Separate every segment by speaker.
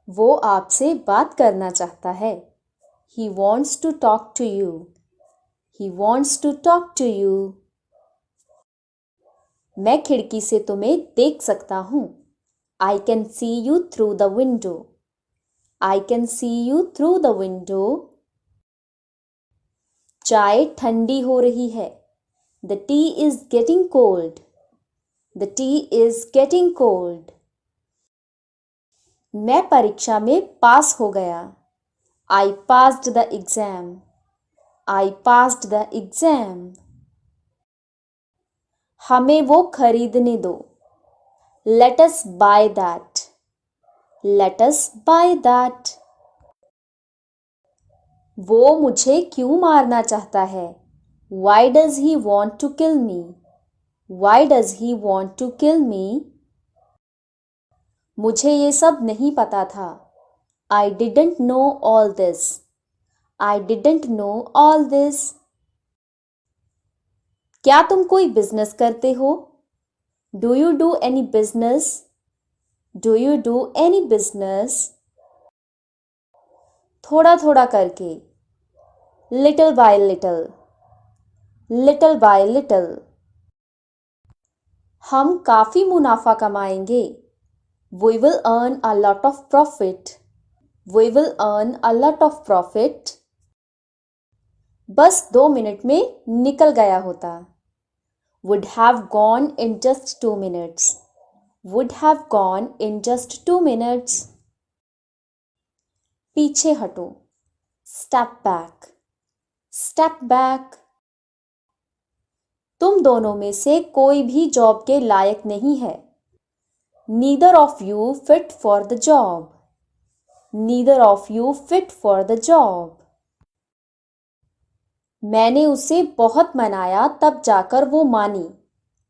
Speaker 1: वो आपसे बात करना चाहता है। He wants to talk to you. He wants to talk to you. मैं खिड़की से तुम्हें देख सकता हूँ। I can see you through the window. I can see you through the window. चाय ठंडी हो रही है। The tea is getting cold. The tea is getting cold. मैं परीक्षा में पास हो गया। I passed the exam. I passed the exam. हमें वो खरीदने दो। Let us buy that. Let us buy that. वो मुझे क्यों मारना चाहता है? Why does he want to kill me? Why does he want to kill me? मुझे ये सब नहीं पता था। I didn't know all this. I didn't know all this. क्या तुम कोई बिजनेस करते हो? Do you do any business? Do you do any business? थोड़ा थोड़ा करके। Little by little. Little by little. हम काफी मुनाफा कमाएंगे। We will earn a lot of profit. We will earn a lot of profit. बस 2 मिनट में निकल गया होता। Would have gone in just 2 minutes. Would have gone in just 2 minutes. पीछे हटो। Step back. Step back. तुम दोनों में से कोई भी जॉब के लायक नहीं है। Neither of you fit for the job. Neither of you fit for the job. मैंने उसे बहुत मनाया तब जाकर वो मानी।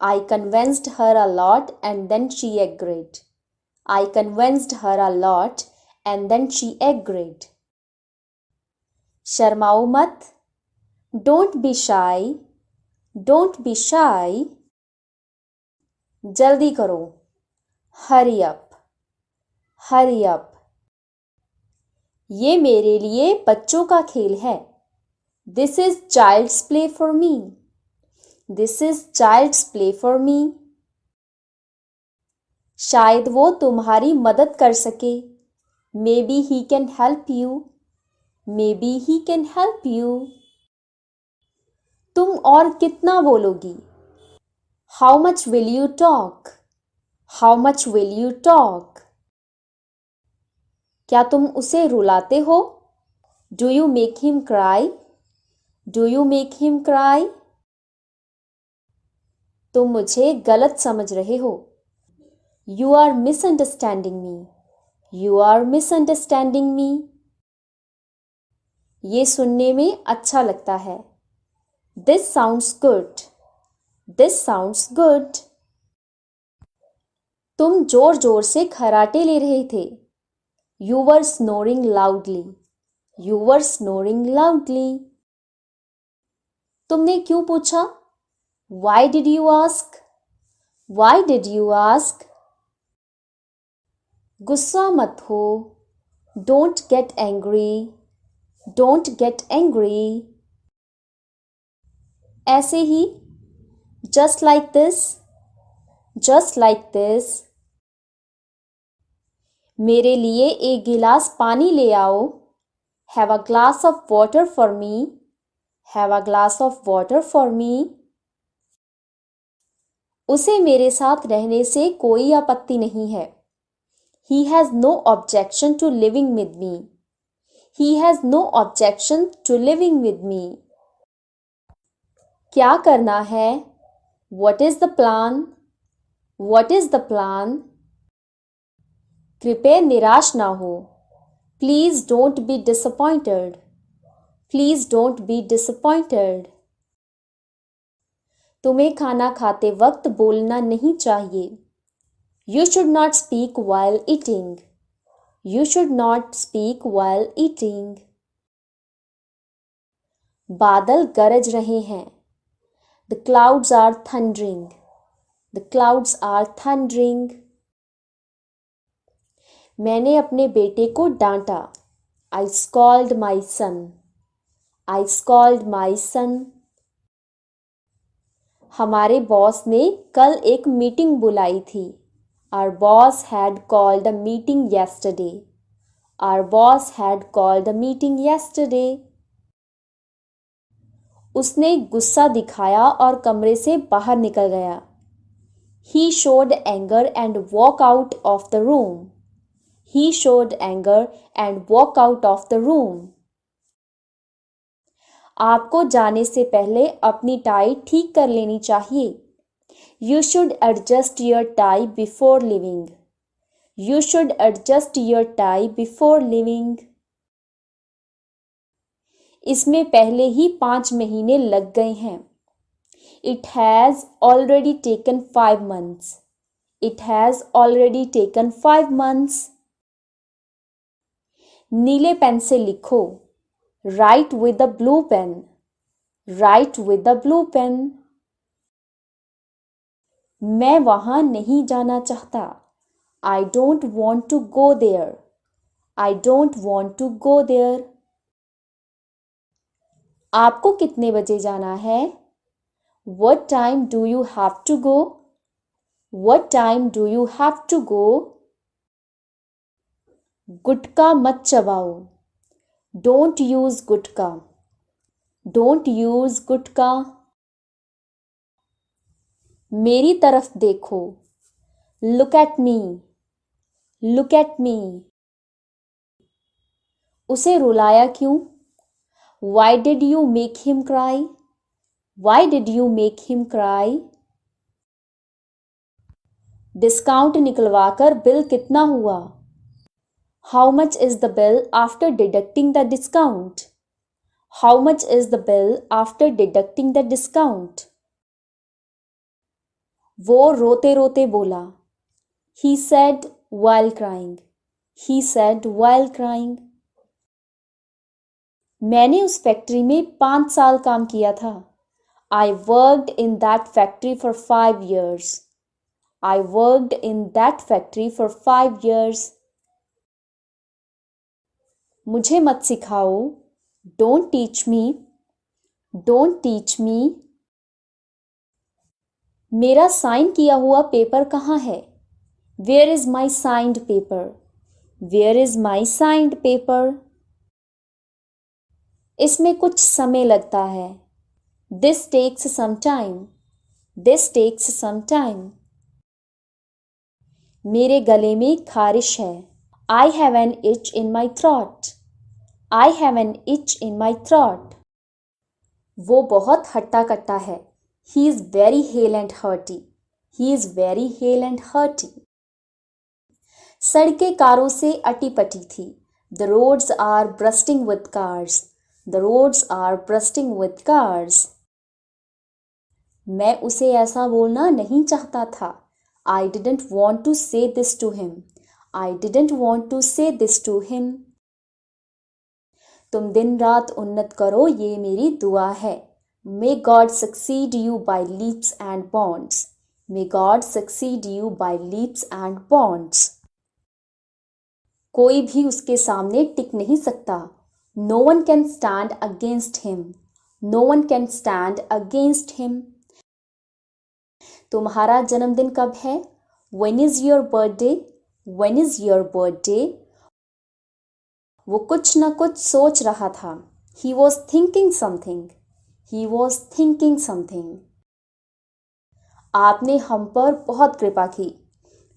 Speaker 1: I convinced her a lot and then she agreed. I convinced her a lot and then she agreed. शर्माओ मत। Don't be shy. Don't be shy. जल्दी करो। Hurry up. Hurry up. ये मेरे लिए बच्चों का खेल है। This is child's play for me. This is child's play for me. शायद वो तुम्हारी मदद कर सके। Maybe he can help you. Maybe he can help you. तुम और कितना बोलोगी? How much will you talk? How much will you talk? क्या तुम उसे रुलाते हो? Do you make him cry? Do you make him cry? तुम मुझे गलत समझ रहे हो। You are misunderstanding me. You are misunderstanding me. ये सुनने में अच्छा लगता है। This sounds good. This sounds good. तुम जोर जोर से खर्राटे ले रहे थे। You were snoring loudly. You were snoring loudly. तुमने क्यों पूछा? Why did you ask? Why did you ask? गुस्सा मत हो। Don't get angry. Don't get angry. ऐसे ही। Just like this. Just like this. मेरे लिए एक गिलास पानी ले आओ। Have a glass of water for me. Have a glass of water for me. उसे मेरे साथ रहने से कोई आपत्ति नहीं है। He has no objection to living with me. He has no objection to living with me. क्या करना है? What is the plan? What is the plan? कृपया निराश ना हो। Please don't be disappointed. Please don't be disappointed. तुम्हें खाना खाते वक्त बोलना नहीं चाहिए। You should not speak while eating. You should not speak while eating. बादल गरज रहे हैं। The clouds are thundering. The clouds are thundering. मैंने अपने बेटे को डांटा. I scolded my son. I scolded my son. हमारे बॉस ने कल एक मीटिंग बुलाई थी. Our boss had called a meeting yesterday. Our boss had called a meeting yesterday. उसने गुस्सा दिखाया और कमरे से बाहर निकल गया. He showed anger and walked out of the room. He showed anger and walked out of the room. आपको जाने से पहले अपनी टाई ठीक कर लेनी चाहिए. You should adjust your tie before leaving. You should adjust your tie before leaving. इसमें पहले ही 5 महीने लग गए हैं. It has already taken 5 months. It has already taken 5 months. नीले पेन से लिखो. Write with the blue pen. Write with the blue pen. मैं वहां नहीं जाना चाहता. I don't want to go there. I don't want to go there. आपको कितने बजे जाना है? What time do you have to go? What time do you have to go? गुटका मत चबाओ. Don't use gutka. Don't use गुटका. मेरी तरफ देखो. Look at me. Look at me. उसे रुलाया क्यों? Why did you make him cry? Why did you make him cry? Discount निकलवाकर bill कितना हुआ? How much is the bill after deducting the discount? How much is the bill after deducting the discount? वो रोते रोते बोला. He said while crying. He said while crying. मैंने उस factory में 5 साल काम किया था. I worked in that factory for 5 years. I worked in that factory for 5 years. मुझे मत सिखाओ. Don't teach me. Don't teach me. मेरा साइन किया हुआ पेपर कहाँ है? Where is my signed paper? Where is my signed paper? इसमें कुछ समय लगता है. This takes some time. This takes some time. मेरे गले में खारिश है. I have an itch in my throat. I have an itch in my throat. वो बहुत हट्टा कट्टा है. He is very hale and hearty. He is very hale and hearty. सड़कें कारों से अटी पटी थी. The roads are bursting with cars. The roads are bursting with cars. मैं उसे ऐसा बोलना नहीं चाहता था. I didn't want to say this to him. I didn't want to say this to him. तुम दिन रात उन्नत करो ये मेरी दुआ है. May God succeed you by leaps and bounds. May God succeed you by leaps and bounds. कोई भी उसके सामने टिक नहीं सकता. No one can stand against him. No one can stand against him. तुम्हारा जन्मदिन कब है? When is your birthday? When is your birthday? वो कुछ न कुछ सोच रहा था. He was thinking something. He was thinking something. आपने हम पर बहुत कृपा की.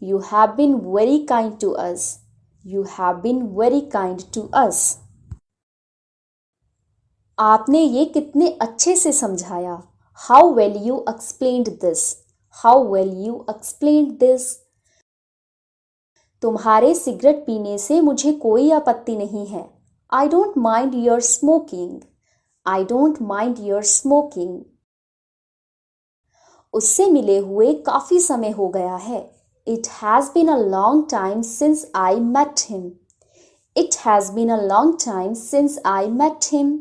Speaker 1: You have been very kind to us. You have been very kind to us. आपने ये कितने अच्छे से समझाया. How well you explained this. How well you explained this. तुम्हारे सिगरेट पीने से मुझे कोई आपत्ति नहीं है. I don't mind your smoking. I don't mind your smoking. उससे मिले हुए काफी समय हो गया है. It has been a long time since I met him. It has been a long time since I met him.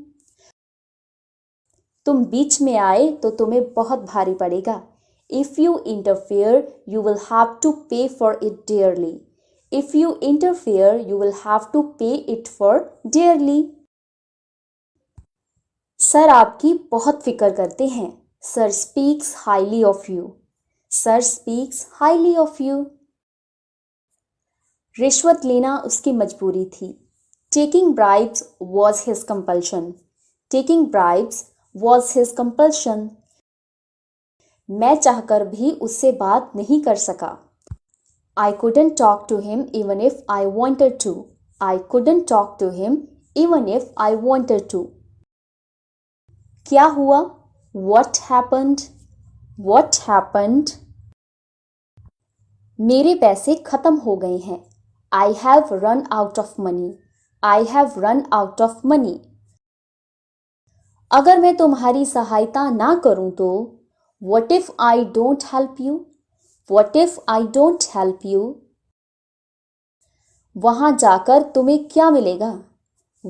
Speaker 1: तुम बीच में आए तो तुम्हें बहुत भारी पड़ेगा. If you interfere, you will have to pay for it dearly. If you interfere, you will have to pay it for dearly. Sir आपकी बहुत फिक्र करते हैं. Sir speaks highly of you. Sir speaks highly of you. रिश्वत लेना उसकी मजबूरी थी. Taking bribes was his compulsion. Taking bribes was his compulsion. मैं चाहकर भी उससे बात नहीं कर सका. I couldn't talk to him even if I wanted to. I couldn't talk to him even if I wanted to. क्या हुआ? What happened? What happened? मेरे पैसे खत्म हो गए हैं. I have run out of money. I have run out of money. अगर मैं तुम्हारी सहायता ना करूं तो What if I don't help you? What if I don't help you? वहां जाकर तुम्हें क्या मिलेगा?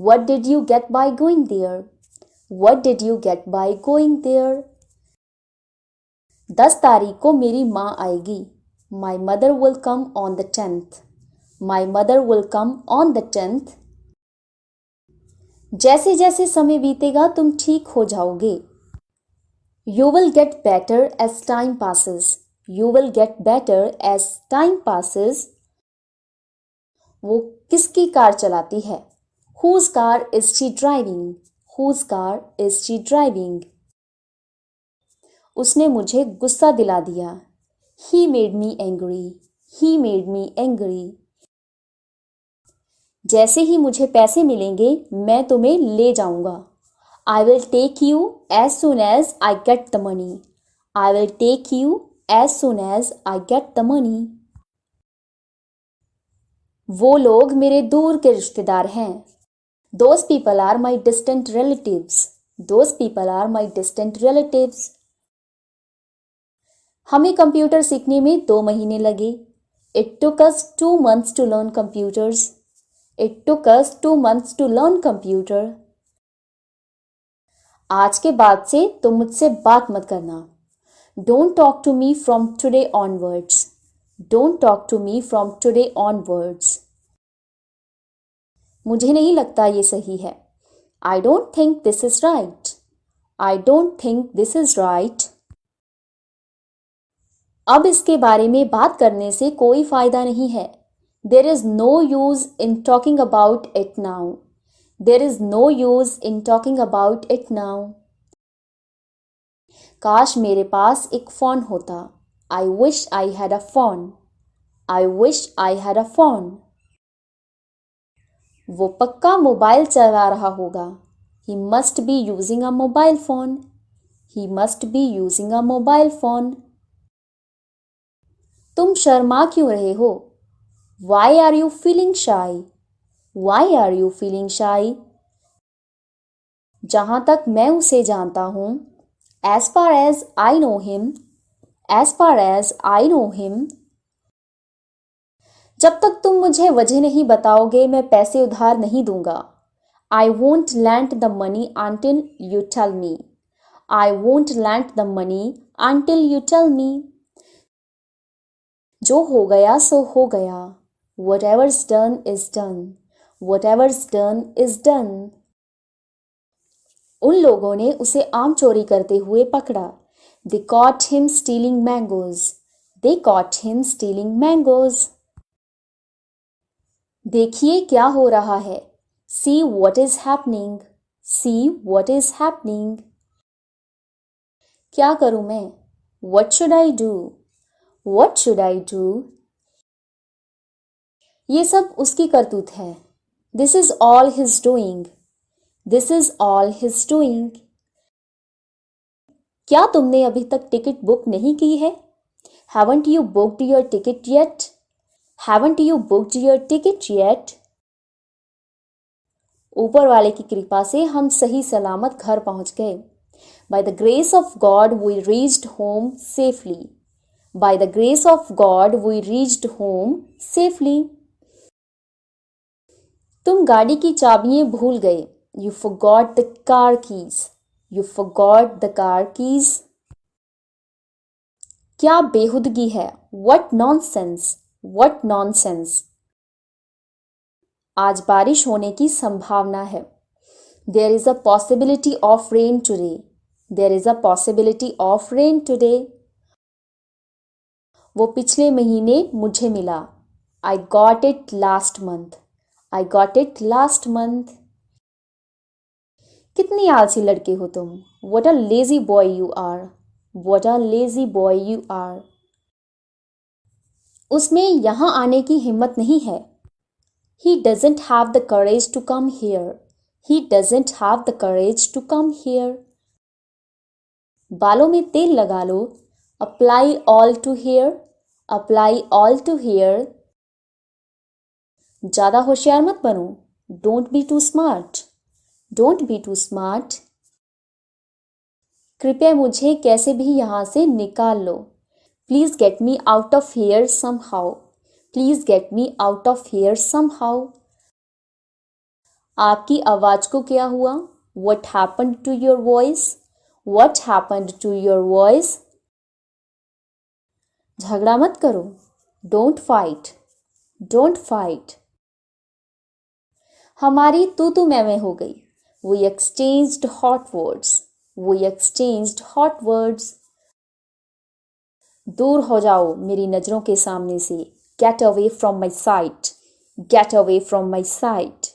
Speaker 1: What did you get by going there? What did you get by going there? 10 तारीख को मेरी माँ आएगी. My mother will come on the 10th. My mother will come on the 10th. जैसे जैसे समय बीतेगा तुम ठीक हो जाओगे. You will get better as time passes. You will get better as time passes. वो किसकी कार चलाती है? Whose car is she driving? Whose car is she driving? उसने मुझे गुस्सा दिला दिया. He made me angry. He made me angry. जैसे ही मुझे पैसे मिलेंगे मैं तुम्हें ले जाऊंगा. I will take you as soon as I get the money. I will take you as soon as I get the money. वो लोग मेरे दूर के रिश्तेदार हैं. Those people are my distant relatives. Those people are my distant relatives. हमें computer सीखने में 2 महीने लगे. It took us 2 months to learn computers. It took us 2 months to learn computer. आज के बाद से तुम मुझसे बात मत करना. Don't talk to me from today onwards. Don't talk to me from today onwards. मुझे नहीं लगता ये सही है. I don't think this is right. I don't think this is right. अब इसके बारे में बात करने से कोई फायदा नहीं है. There is no use in talking about it now. There is no use in talking about it now. काश मेरे पास एक फ़ोन होता. I wish I had a phone. I wish I had a phone. वो पक्का mobile चला रहा होगा. He must be using a mobile phone. He must be using a mobile phone. तुम शर्मा क्यों रहे हो? Why are you feeling shy? Why are you feeling shy? जहां तक मैं उसे जानता हूं, as far as I know him, as far as I know him. जब तक तुम मुझे वजह नहीं बताओगे मैं पैसे उधार नहीं दूंगा. I won't lend the money until you tell me. I won't lend the money until you tell me. जो हो गया सो हो गया. Whatever's done is done. Whatever's done is done. उन लोगों ने उसे आम चोरी करते हुए पकड़ा. They caught him stealing mangoes. They caught him stealing mangoes. देखिए क्या हो रहा है. See what is happening. See what is happening. क्या करूं मैं? What should I do? What should I do? ये सब उसकी करतूत है. This is all his doing. This is all his doing. क्या तुमने अभी तक टिकट बुक नहीं की है? Haven't you booked your ticket yet? Haven't you booked your ticket yet? ऊपर वाले की कृपा से हम सही सलामत घर पहुंच गए. By the grace of God we reached home safely. By the grace of God we reached home safely. तुम गाड़ी की चाबियां भूल गए. You forgot the car keys. You forgot the car keys. क्या बेहुदगी है. What nonsense. What nonsense. आज बारिश होने की संभावना है. There is a possibility of rain today. There is a possibility of rain today. वो पिछले महीने मुझे मिला. I got it last month. I got it last month. कितनी आलसी लड़के हो तुम. What a lazy boy you are. What a lazy boy you are. उसमें यहाँ आने की हिम्मत नहीं है. He doesn't have the courage to come here. He doesn't have the courage to come here. बालों में तेल लगा लो. Apply all to hair. Apply all to hair. ज़्यादा होशियार मत बनो. Don't be too smart. Don't be too smart. कृपया मुझे कैसे भी यहाँ से निकाल लो. Please get me out of here somehow. Please get me out of here somehow. आपकी आवाज़ को क्या हुआ? What happened to your voice? What happened to your voice? झगड़ा मत करो. Don't fight. Don't fight. हमारी तू मैं हो गई. We exchanged hot words. We exchanged hot words. दूर हो जाओ मेरी नज़रों के सामने से. Get away from my sight. Get away from my sight.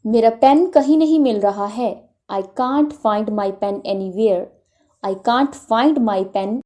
Speaker 1: मेरा पेन कहीं नहीं मिल रहा है. I can't find my pen anywhere. I can't find my pen